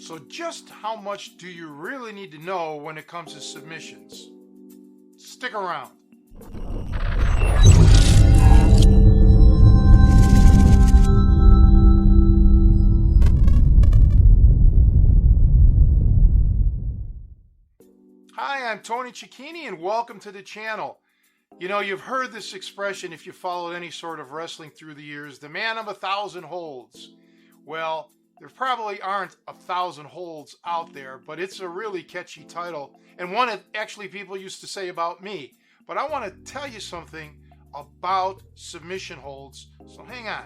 So just how much do you really need to know when it comes to submissions? Stick around. Hi, I'm Tony Cecchine and welcome to the channel. You know, you've heard this expression if you followed any sort of wrestling through the years, the man of 1,000 holds. Well, there probably aren't 1,000 holds out there, but it's a really catchy title and one that actually people used to say about me. But I want to tell you something about submission holds, so hang on.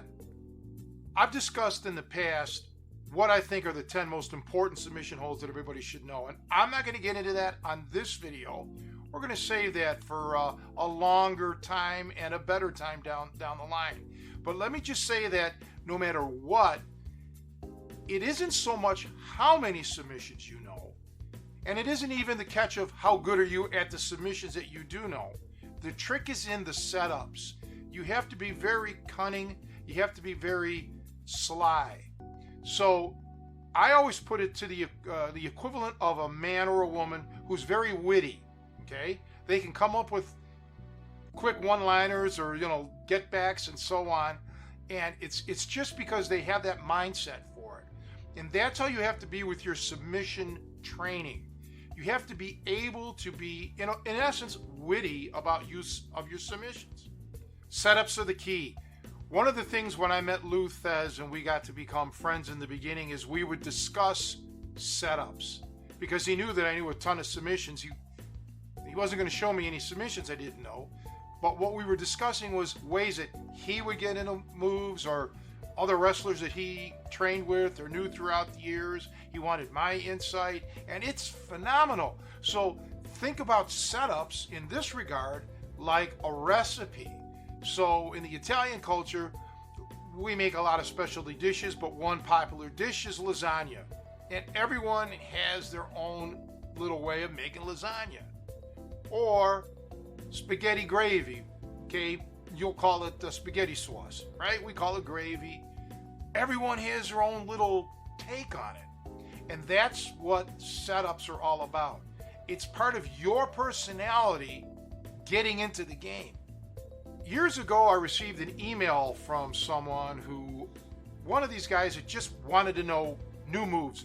I've discussed in the past what I think are the 10 most important submission holds that everybody should know, and I'm not going to get into that on this video. We're going to save that for a longer time and a better time down the line. But let me just say that no matter what, it isn't so much how many submissions you know, and it isn't even the catch of how good are you at the submissions that you do know. The trick is in the setups. You have to be very cunning. You have to be very sly. So I always put it to the equivalent of a man or a woman who's very witty. Okay, they can come up with quick one-liners or get backs and so on, and it's just because they have that mindset for it. And that's how you have to be with your submission training. You have to be able to be, in essence, witty about use of your submissions. Setups are the key. One of the things when I met Lou Thez and we got to become friends in the beginning is we would discuss setups, because he knew that I knew a ton of submissions. He wasn't going to show me any submissions I didn't know, but what we were discussing was ways that he would get into moves or other wrestlers that he trained with or knew throughout the years. He wanted my insight, and it's phenomenal. So think about setups in this regard like a recipe. So in the Italian culture, we make a lot of specialty dishes, but one popular dish is lasagna. And everyone has their own little way of making lasagna. Or spaghetti gravy, okay? You'll call it the spaghetti sauce, right? We call it gravy. Everyone has their own little take on it. And that's what setups are all about. It's part of your personality getting into the game. Years ago, I received an email from someone who, one of these guys that just wanted to know new moves.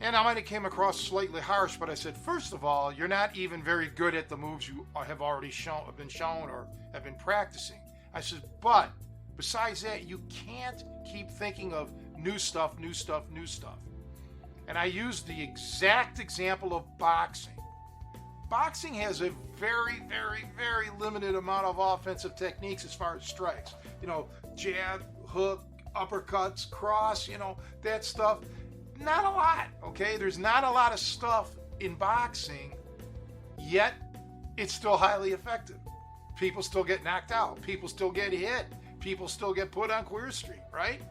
And I might have came across slightly harsh, but I said, first of all, you're not even very good at the moves you have already been shown or have been practicing. I said, but besides that, you can't keep thinking of new stuff. And I used the exact example of boxing. Boxing has a very, very, very limited amount of offensive techniques as far as strikes. Jab, hook, uppercuts, cross, that stuff. Not a lot, okay? There's not a lot of stuff in boxing, yet it's still highly effective. People still get knocked out. People still get hit. People still get put on Queer Street, right?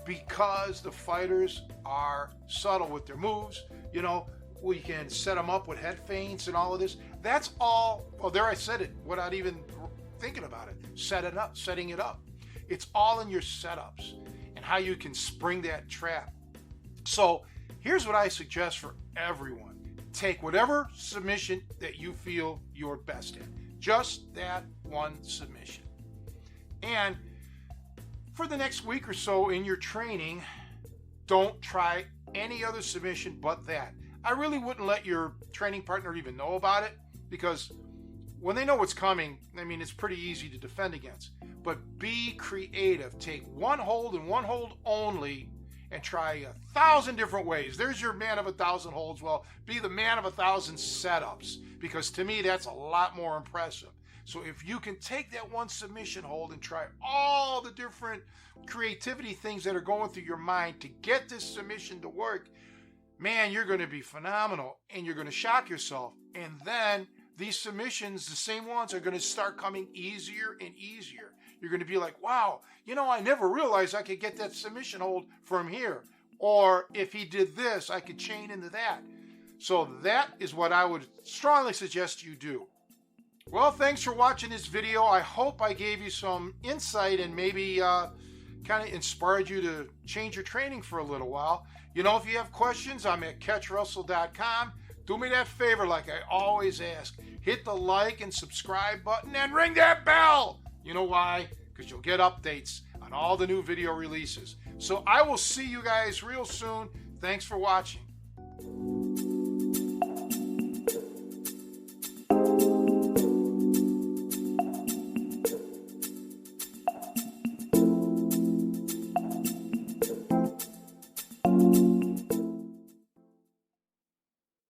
Because the fighters are subtle with their moves. We can set them up with head feints and all of this. That's all, well, there I said it without even thinking about it. Setting it up. It's all in your setups and how you can spring that trap. So here's what I suggest for everyone. Take whatever submission that you feel you're best at. Just that one submission. And for the next week or so in your training, don't try any other submission but that. I really wouldn't let your training partner even know about it, because when they know what's coming, it's pretty easy to defend against. But be creative. Take one hold and one hold only, and try 1,000 different ways. There's your man of 1,000 holds. Well, be the man of 1,000 setups, because to me, that's a lot more impressive. So if you can take that one submission hold and try all the different creativity things that are going through your mind to get this submission to work, man, you're going to be phenomenal, and you're going to shock yourself. And then these submissions, the same ones, are going to start coming easier and easier. You're going to be like, wow, I never realized I could get that submission hold from here. Or if he did this, I could chain into that. So that is what I would strongly suggest you do. Well, thanks for watching this video. I hope I gave you some insight and maybe kind of inspired you to change your training for a little while. You know, if you have questions, I'm at catchrussell.com. Do me that favor, like I always ask. Hit the like and subscribe button and ring that bell. You know why? Because you'll get updates on all the new video releases. So I will see you guys real soon. Thanks for watching.